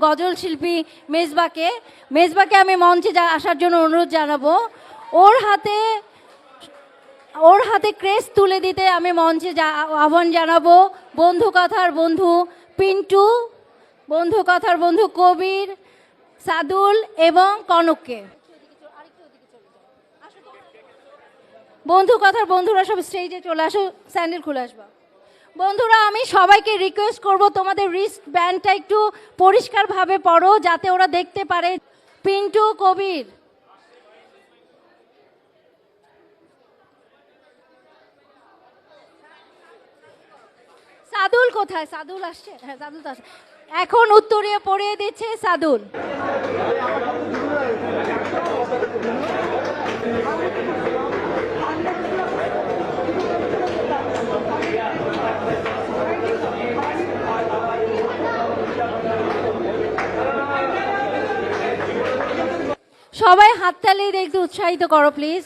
গজল শিল্পী মেজবাকে আমি মঞ্চে আসার জন্য অনুরোধ জানাবো। ওর হাতে ক্রেস্ট তুলে দিতে আমি মঞ্চে আহ্বান জানাবো বন্ধু কথার বন্ধু পিন্টু, বন্ধু কথার বন্ধু কবির, সাদুল এবং কনককে। বন্ধু কথার বন্ধুরা সব স্টেজে চলে আসো, স্যান্ডেল খুলে আসবা। বন্ধুরা, আমি সবাইকে রিকোয়েস্ট করব তোমাদের রিস্ট ব্যান্ডটা একটু পরিষ্কারভাবে পরো যাতে ওরা দেখতে পারে। পিন্টু, কবির, সাদুল কোথায়? সাদুল আসছে? হ্যাঁ, সাদুল তো আসছে। এখন উত্তরীয় পড়িয়ে দিচ্ছে সাদুল। সবাই হাততালি দিয়ে একটু উৎসাহিত করো প্লিজ।